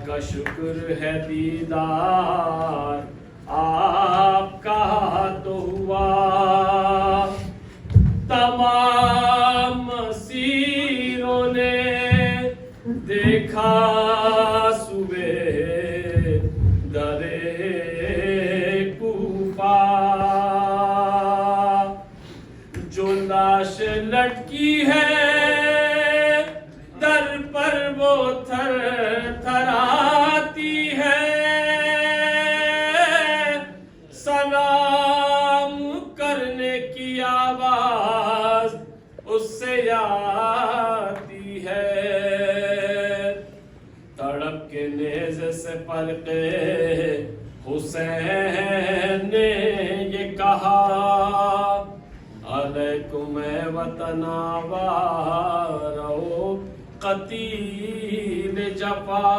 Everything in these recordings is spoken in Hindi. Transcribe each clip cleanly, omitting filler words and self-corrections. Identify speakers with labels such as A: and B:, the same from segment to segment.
A: का शुक्र है दीदार आपका तो हुआ। तमाम मसीरों ने देखा सुबह दरे कूफा, जो लाश लटकी है दर पर वो थर थराती है। सलाम करने की आवाज उससे आती है। तड़प के नेज़े से पलके हुसैन ने ये कहा, अलैकुम वतना वारो कतील जफा।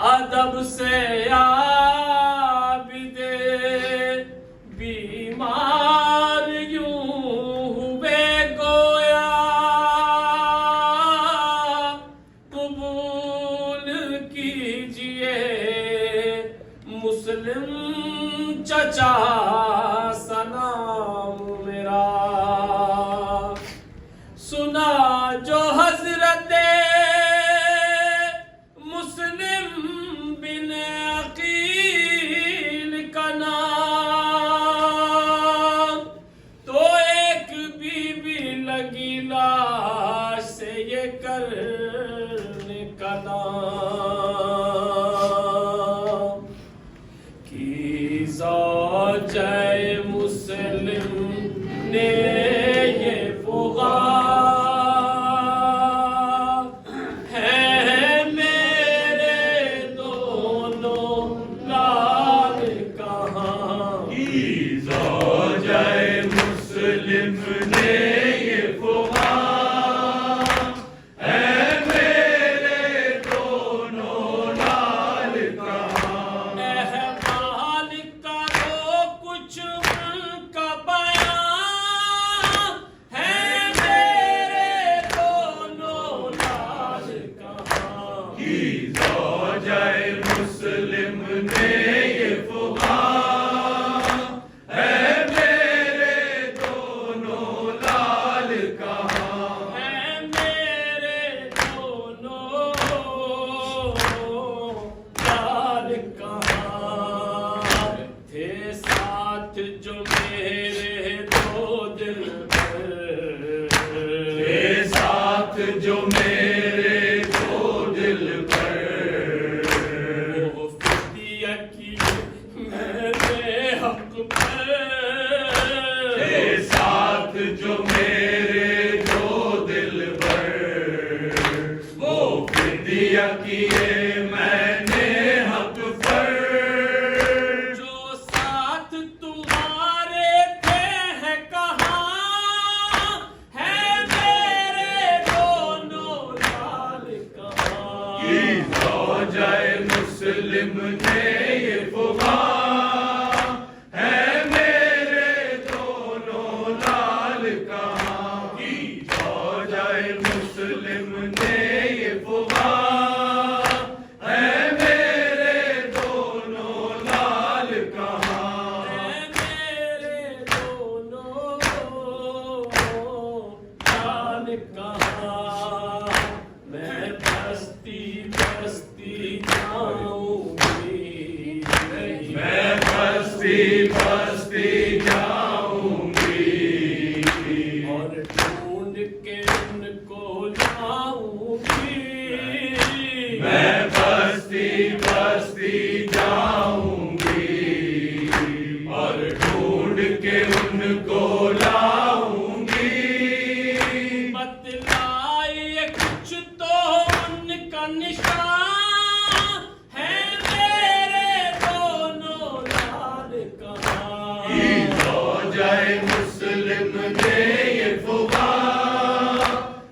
A: अदब से आबिदे बीमार यूं हुए गोया, कबूल कीजिए मुस्लिम चचा सलाम मेरा। सुना जो हजरत मुस्लिम बिन अकील का नाम, तो एक बीबी लगी लाश से ये करने का नाम कि ज़ौजाए मुस्लिम ने ये फुगा जो मेरे दो दिल पर वो फिदिया की मेरे हक पर, साथ जो मेरे दो दिल पर वो फिदिया किए मैंने हक पर। जो साथ तुम्हारे थे है कहाँ, ज़ौजाए मुस्लिम ने ये फुगा है मेरे दोनों लाल कहाँ। ज़ौजाए मुस्लिम ने ये फुगा है मेरे दोनों लाल कहाँ। मेरे दोनों लाल कहाँ। मैं बस्ती बस्ती जाऊंगी, मैं बस्ती बस्ती जाऊंगी और ढूंढ के उनको लाऊंगी। मैं बस्ती बस्ती जाऊंगी और ढूंढ के उनको लाऊंगी। बतलाइए कुछ तो उनका निशान है मेरे दोनों लाल कहाँ। ज़ौजाए मुस्लिम ने ये फुगा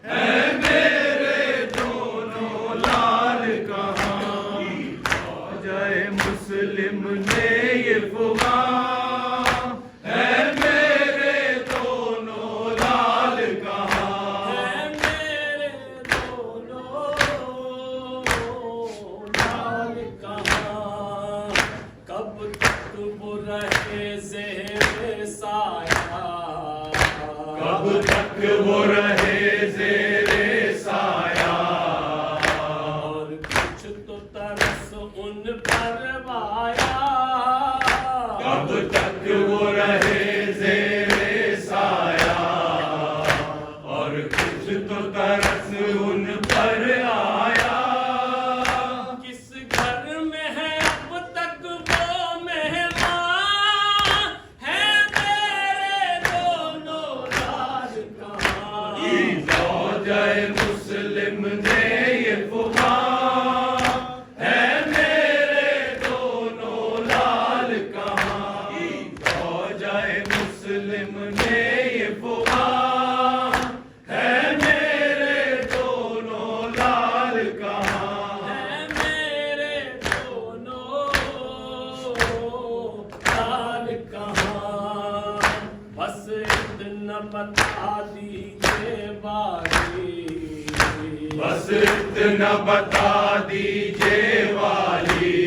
A: है मेरे दोनों लाल कहाँ। ज़ौजाए मुस्लिम ने ये फुगा है मेरे दोनों लाल कहाँ। है मेरे दोनों
B: तक वो रहे ज़ेरे साया,
A: और कुछ तो तरस उन पर आया,
B: कब तक वो रहे ज़ेरे साया, और कुछ तो तरस उन पर आया।
A: किस घर में है अब तक वो मेहमान, है मेरे दोनों लाल कहाँ।
B: ज़ौजाए मुस्लिम ने ये फुकान, है मेरे दोनों लाल कहाँ। ज़ौजाए मुस्लिम ने ये फुकान, है मेरे दोनों लाल कहाँ।
A: है मेरे दोनों लाल कहाँ। बस इतना बता दीजिए बारी,
B: बस इतना बता दीजिए वाली,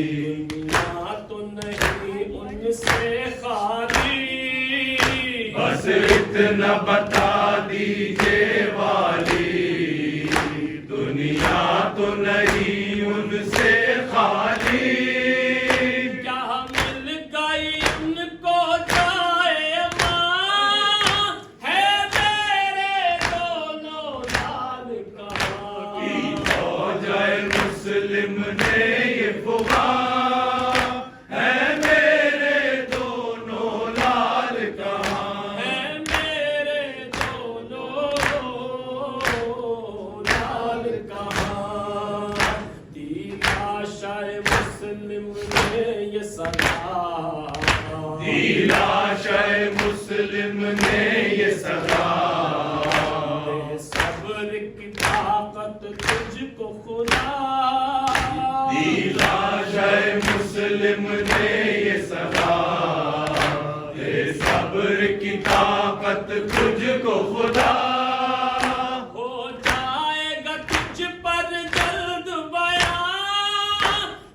A: दुनिया तो नहीं उनसे खाली।
B: बस इतना बता दीजिए वाली, दुनिया तो नहीं उनसे खाली।
A: क्या मिल गई उनको जाए माँ, है मेरे दोनों लाल कहाँ।
B: ज़ौजाए मुस्लिम ने ये फुकान, है मेरे दोनों लाल कहाँ।
A: है मेरे दोनों लाल कहाँ। दी लाशाए मुस्लिम ने ये सदा,
B: दी लाशाए मुस्लिम ने ये सदा,
A: दे सब्र की ताकत तुझको खुदा।
B: दी लाशाए मुस्लिम ने ये सदा, दे सब्र की ताकत तुझको खुदा।
A: हो जाएगा तुझ पर जल्द बयां,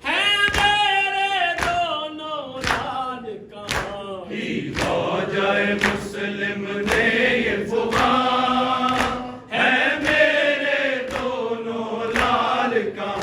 A: है मेरे दोनों लाल कहाँ।
B: ज़ौजाए मुस्लिम ने ये फुकान, है मेरे दोनों लाल कहाँ।